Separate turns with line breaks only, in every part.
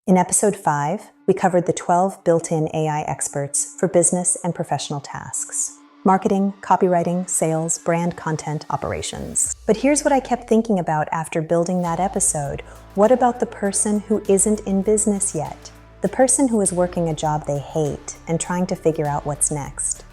In episode 5, we covered the 12 built-in AI experts for business and professional tasks: marketing, copywriting, sales, brand content, operations. But here's what I kept thinking about after building that episode. What about the person who isn't in business yet? The person who is working a job they hate and trying to figure out what's next.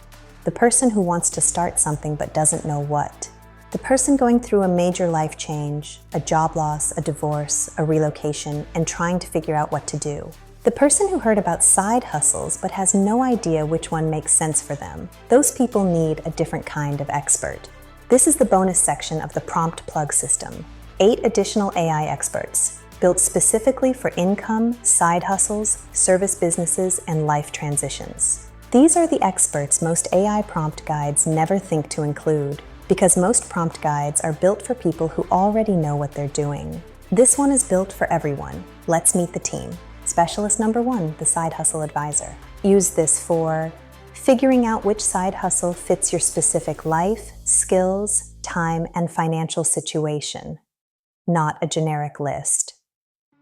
The person who wants to start something but doesn't know what. The person going through a major life change, a job loss, a divorce, a relocation, and trying to figure out what to do. The person who heard about side hustles but has no idea which one makes sense for them. Those people need a different kind of expert. This is the bonus section of the Prompt Plug system. 8 additional AI experts, built specifically for income, side hustles, service businesses, and life transitions. These are the experts most AI prompt guides never think to include, because most prompt guides are built for people who already know what they're doing. This one is built for everyone. Let's meet the team. Specialist number 1, the Side Hustle Advisor. Use this for figuring out which side hustle fits your specific life, skills, time, and financial situation. Not a generic list.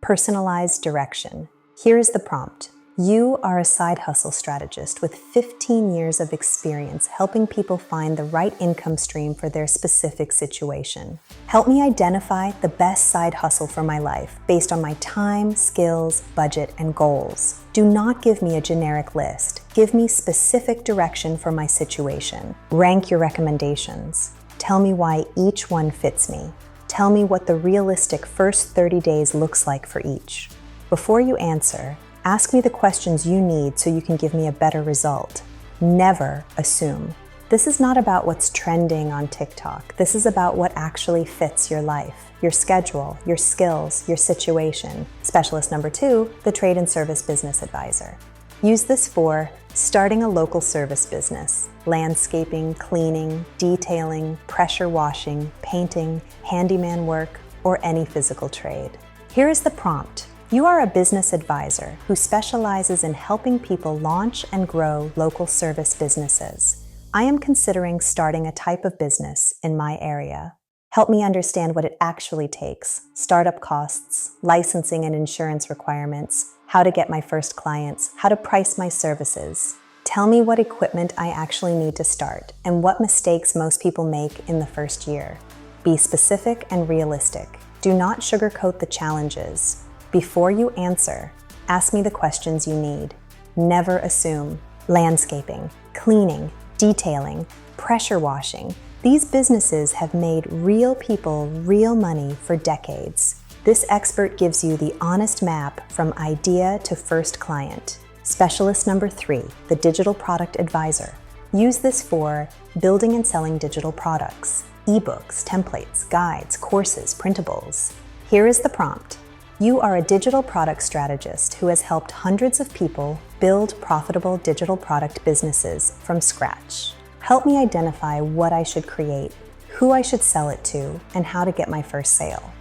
Personalized direction. Here is the prompt. You are a side hustle strategist with 15 years of experience helping people find the right income stream for their specific situation. Help me identify the best side hustle for my life based on my time, skills, budget, and goals. Do not give me a generic list. Give me specific direction for my situation. Rank your recommendations. Tell me why each one fits me. Tell me what the realistic first 30 days looks like for each. Before you answer, ask me the questions you need so you can give me a better result. Never assume. This is not about what's trending on TikTok. This is about what actually fits your life, your schedule, your skills, your situation. Specialist number 2, the Trade and Service Business Advisor. Use this for starting a local service business, landscaping, cleaning, detailing, pressure washing, painting, handyman work, or any physical trade. Here is the prompt. You are a business advisor who specializes in helping people launch and grow local service businesses. I am considering starting a type of business in my area. Help me understand what it actually takes: startup costs, licensing and insurance requirements, how to get my first clients, how to price my services. Tell me what equipment I actually need to start and what mistakes most people make in the first year. Be specific and realistic. Do not sugarcoat the challenges. Before you answer, ask me the questions you need. Never assume. Landscaping, cleaning, detailing, pressure washing. These businesses have made real people real money for decades. This expert gives you the honest map from idea to first client. Specialist number 3, the Digital Product Advisor. Use this for building and selling digital products, ebooks, templates, guides, courses, printables. Here is the prompt. You are a digital product strategist who has helped hundreds of people build profitable digital product businesses from scratch. Help me identify what I should create, who I should sell it to, and how to get my first sale.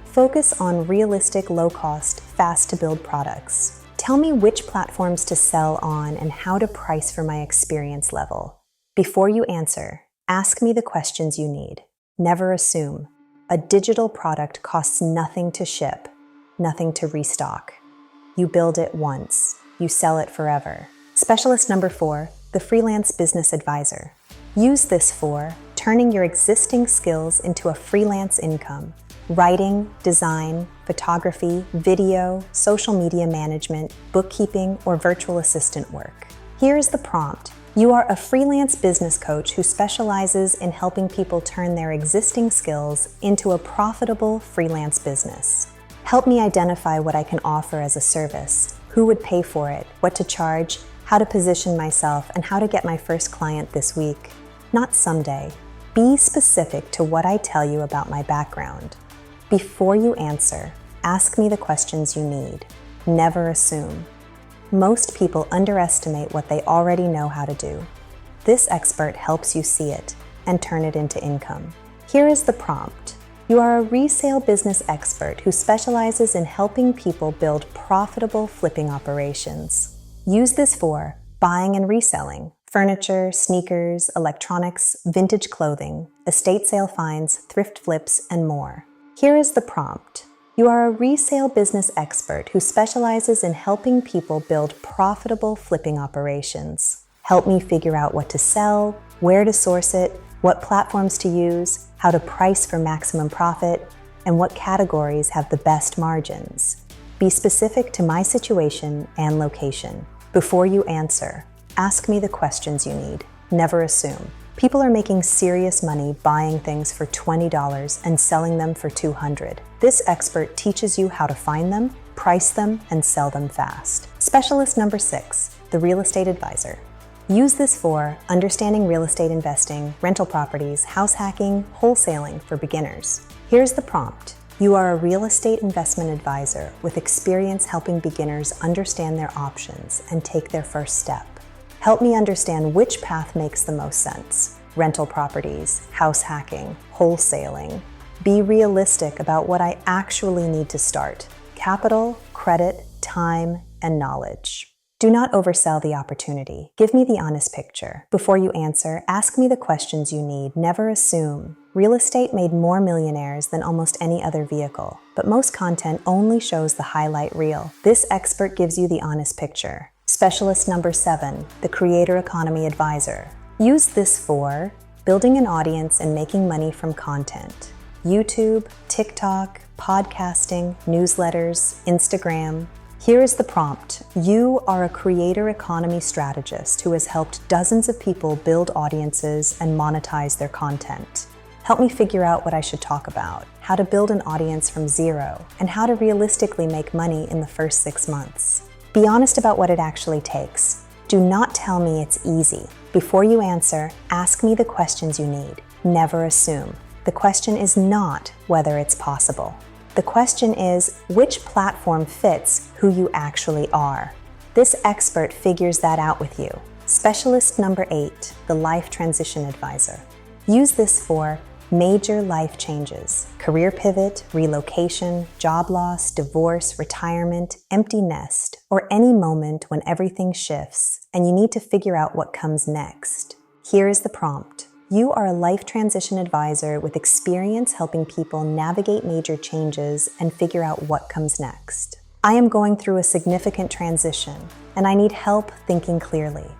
Focus on realistic, low-cost, fast-to-build products. Tell me which platforms to sell on and how to price for my experience level. Before you answer, ask me the questions you need. Never assume. A digital product costs nothing to ship, nothing to restock. You build it once, you sell it forever. Specialist number 4, the Freelance Business Advisor. Use this for turning your existing skills into a freelance income. Writing, design, photography, video, social media management, bookkeeping, or virtual assistant work. Here is the prompt. You are a freelance business coach who specializes in helping people turn their existing skills into a profitable freelance business. Help me identify what I can offer as a service, who would pay for it, what to charge, how to position myself, and how to get my first client this week. Not someday. Be specific to what I tell you about my background. Before you answer, ask me the questions you need. Never assume. Most people underestimate what they already know how to do. This expert helps you see it and turn it into income. Here is the prompt. You are a resale business expert who specializes in helping people build profitable flipping operations. Use this for buying and reselling, furniture, sneakers, electronics, vintage clothing, estate sale finds, thrift flips, and more. Here is the prompt. You are a resale business expert who specializes in helping people build profitable flipping operations. Help me figure out what to sell, where to source it, what platforms to use, how to price for maximum profit, and what categories have the best margins. Be specific to my situation and location. Before you answer, ask me the questions you need. Never assume. People are making serious money buying things for $20 and selling them for $200. This expert teaches you how to find them, price them, and sell them fast. Specialist number 6, the real estate advisor. Use this for understanding real estate investing, rental properties, house hacking, wholesaling for beginners. Here's the prompt. You are a real estate investment advisor with experience helping beginners understand their options and take their first step. Help me understand which path makes the most sense. Rental properties, house hacking, wholesaling. Be realistic about what I actually need to start. Capital, credit, time, and knowledge. Do not oversell the opportunity. Give me the honest picture. Before you answer, ask me the questions you need. Never assume. Real estate made more millionaires than almost any other vehicle, but most content only shows the highlight reel. This expert gives you the honest picture. Specialist number 7, the creator economy advisor. Use this for building an audience and making money from content. YouTube, TikTok, podcasting, newsletters, Instagram. Here is the prompt. You are a creator economy strategist who has helped dozens of people build audiences and monetize their content. Help me figure out what I should talk about, how to build an audience from zero, and how to realistically make money in the first 6 months. Be honest about what it actually takes. Do not tell me it's easy. Before you answer, ask me the questions you need. Never assume. The question is not whether it's possible. The question is, which platform fits who you actually are? This expert figures that out with you. Specialist number 8, the life transition advisor. Use this for major life changes, career pivot, relocation, job loss, divorce, retirement, empty nest, or any moment when everything shifts and you need to figure out what comes next. Here is the prompt. You are a life transition advisor with experience helping people navigate major changes and figure out what comes next. I am going through a significant transition, and I need help thinking clearly.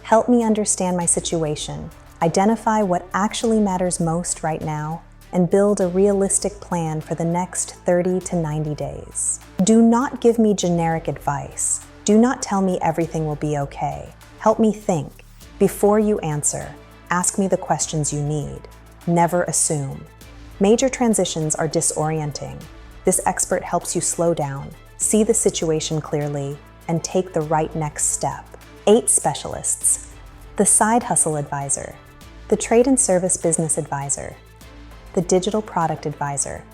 Help me understand my situation, identify what actually matters most right now, and build a realistic plan for the next 30 to 90 days. Do not give me generic advice. Do not tell me everything will be okay. Help me think. Before you answer, ask me the questions you need. Never assume. Major transitions are disorienting. This expert helps you slow down, see the situation clearly, and take the right next step. 8 specialists. The side hustle advisor, the trade and service business advisor, the digital product advisor,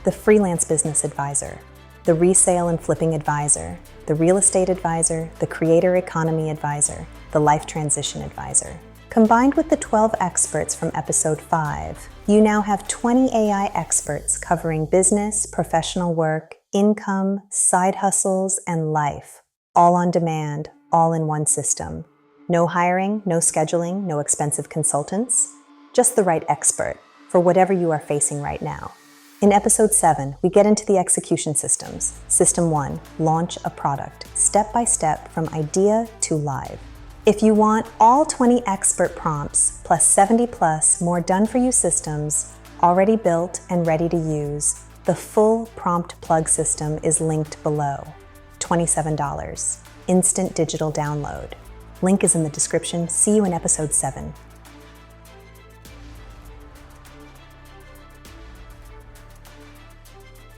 the freelance business advisor, the resale and flipping advisor, the real estate advisor, the creator economy advisor, the life transition advisor. Combined with the 12 experts from episode 5, you now have 20 AI experts covering business, professional work, income, side hustles, and life, all on demand, all in one system. No hiring, no scheduling, no expensive consultants, just the right expert for whatever you are facing right now. In episode 7, we get into the execution systems. System 1, launch a product, step by step from idea to live. If you want all 20 expert prompts, plus 70 plus more done-for-you systems, already built and ready to use, the full prompt plug system is linked below. $27. Instant digital download. Link is in the description. See you in episode 7.